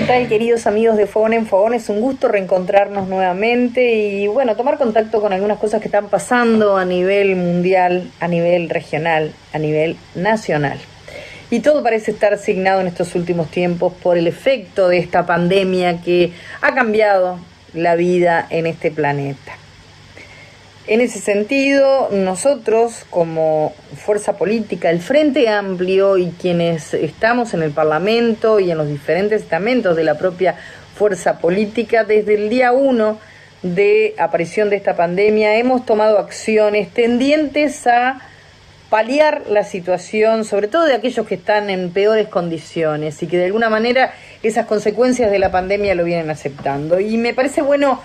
tal, queridos amigos de Fogón en Fogón? Es un gusto reencontrarnos nuevamente y, bueno, tomar contacto con algunas cosas que están pasando a nivel mundial, a nivel regional, a nivel nacional. Y todo parece estar asignado en estos últimos tiempos por el efecto de esta pandemia que ha cambiado la vida en este planeta. En ese sentido, nosotros como fuerza política, el Frente Amplio y quienes estamos en el Parlamento y en los diferentes estamentos de la propia fuerza política, desde el día 1 de aparición de esta pandemia, hemos tomado acciones tendientes a paliar la situación, sobre todo de aquellos que están en peores condiciones y que de alguna manera esas consecuencias de la pandemia lo vienen aceptando. Y me parece bueno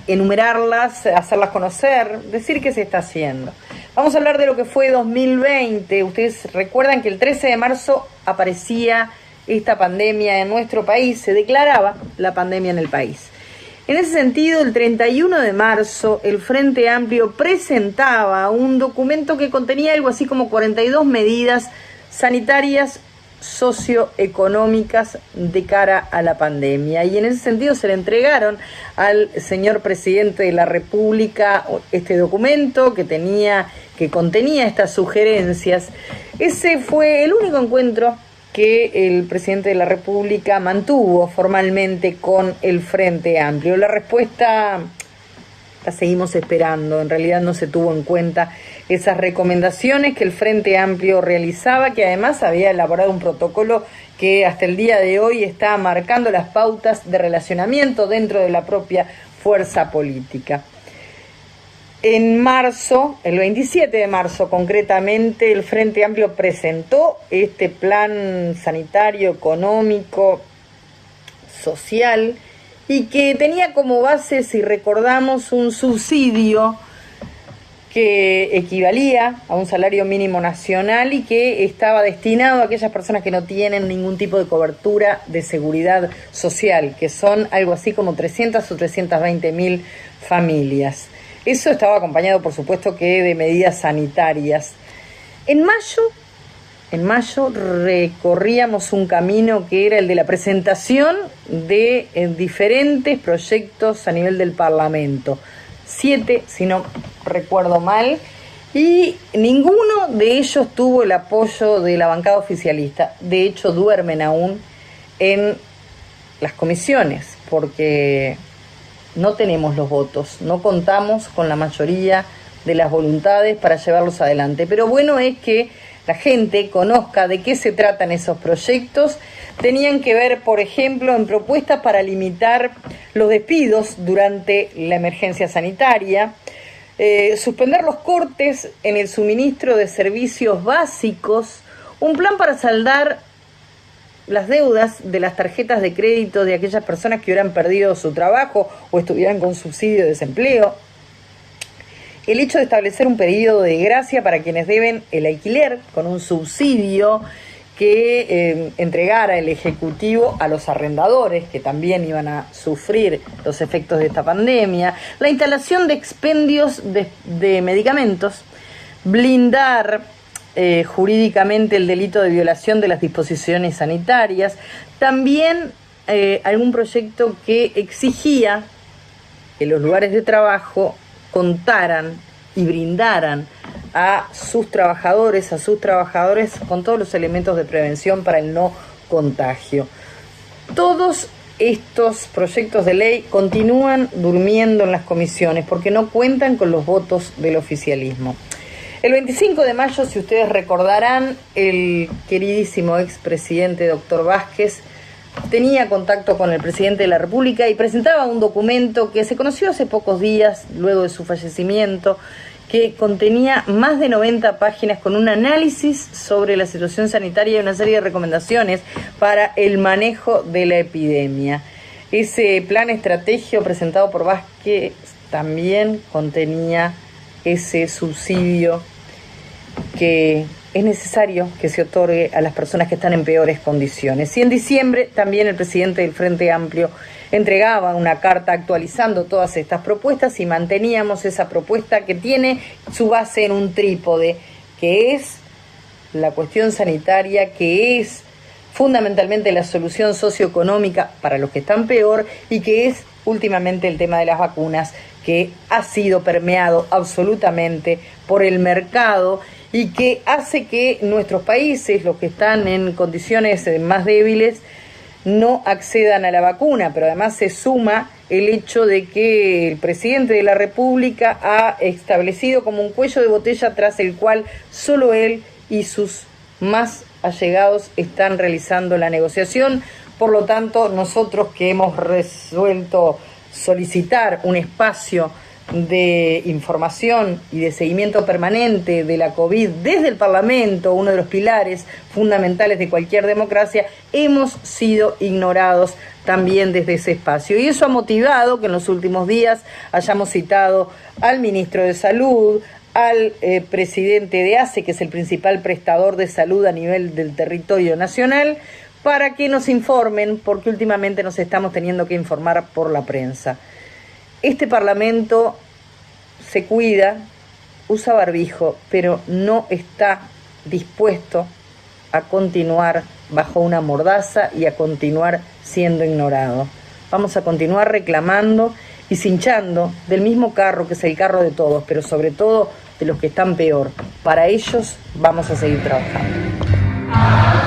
enumerarlas, hacerlas conocer, decir qué se está haciendo. Vamos a hablar de lo que fue 2020. Ustedes recuerdan que el 13 de marzo aparecía esta pandemia en nuestro país, se declaraba la pandemia en el país. En ese sentido, el 31 de marzo, el Frente Amplio presentaba un documento que contenía algo así como 42 medidas sanitarias socioeconómicas de cara a la pandemia, y en ese sentido se le entregaron al señor presidente de la República este documento que contenía estas sugerencias. Ese fue el único encuentro que el presidente de la República mantuvo formalmente con el Frente Amplio. La respuesta la seguimos esperando. En realidad no se tuvo en cuenta esas recomendaciones que el Frente Amplio realizaba, que además había elaborado un protocolo que hasta el día de hoy está marcando las pautas de relacionamiento dentro de la propia fuerza política. En marzo, el 27 de marzo concretamente, el Frente Amplio presentó este plan sanitario, económico, social, y que tenía como base, si recordamos, un subsidio que equivalía a un salario mínimo nacional y que estaba destinado a aquellas personas que no tienen ningún tipo de cobertura de seguridad social, que son algo así como 300 o 320.000 familias. Eso estaba acompañado, por supuesto, que de medidas sanitarias. En mayo recorríamos un camino que era el de la presentación de diferentes proyectos a nivel del Parlamento. 7, si no recuerdo mal, y ninguno de ellos tuvo el apoyo de la bancada oficialista. De hecho, duermen aún en las comisiones, porque no tenemos los votos, no contamos con la mayoría de las voluntades para llevarlos adelante. Pero bueno es que la gente conozca de qué se tratan esos proyectos. Tenían que ver, por ejemplo, en propuestas para limitar los despidos durante la emergencia sanitaria, suspender los cortes en el suministro de servicios básicos, un plan para saldar las deudas de las tarjetas de crédito de aquellas personas que hubieran perdido su trabajo o estuvieran con subsidio de desempleo, el hecho de establecer un periodo de gracia para quienes deben el alquiler con un subsidio que entregara el Ejecutivo a los arrendadores que también iban a sufrir los efectos de esta pandemia, la instalación de expendios de medicamentos, blindar jurídicamente el delito de violación de las disposiciones sanitarias, también algún proyecto que exigía que los lugares de trabajo contaran y brindaran a sus trabajadores con todos los elementos de prevención para el no contagio. Todos estos proyectos de ley continúan durmiendo en las comisiones porque no cuentan con los votos del oficialismo. El 25 de mayo, si ustedes recordarán, el queridísimo expresidente doctor Vázquez tenía contacto con el presidente de la República y presentaba un documento que se conoció hace pocos días, luego de su fallecimiento, que contenía más de 90 páginas con un análisis sobre la situación sanitaria y una serie de recomendaciones para el manejo de la epidemia. Ese plan estratégico presentado por Vázquez también contenía ese subsidio que es necesario que se otorgue a las personas que están en peores condiciones. Y en diciembre también el presidente del Frente Amplio entregaba una carta actualizando todas estas propuestas y manteníamos esa propuesta que tiene su base en un trípode, que es la cuestión sanitaria, que es fundamentalmente la solución socioeconómica para los que están peor, y que es últimamente el tema de las vacunas, que ha sido permeado absolutamente por el mercado y que hace que nuestros países, los que están en condiciones más débiles, no accedan a la vacuna. Pero además se suma el hecho de que el presidente de la República ha establecido como un cuello de botella tras el cual solo él y sus más allegados están realizando la negociación. Por lo tanto, nosotros que hemos resuelto solicitar un espacio de información y de seguimiento permanente de la COVID desde el Parlamento, uno de los pilares fundamentales de cualquier democracia, hemos sido ignorados también desde ese espacio. Y eso ha motivado que en los últimos días hayamos citado al ministro de Salud, al presidente de ACE, que es el principal prestador de salud a nivel del territorio nacional, para que nos informen, porque últimamente nos estamos teniendo que informar por la prensa. Este Parlamento se cuida, usa barbijo, pero no está dispuesto a continuar bajo una mordaza y a continuar siendo ignorado. Vamos a continuar reclamando y cinchando del mismo carro, que es el carro de todos, pero sobre todo de los que están peor. Para ellos vamos a seguir trabajando.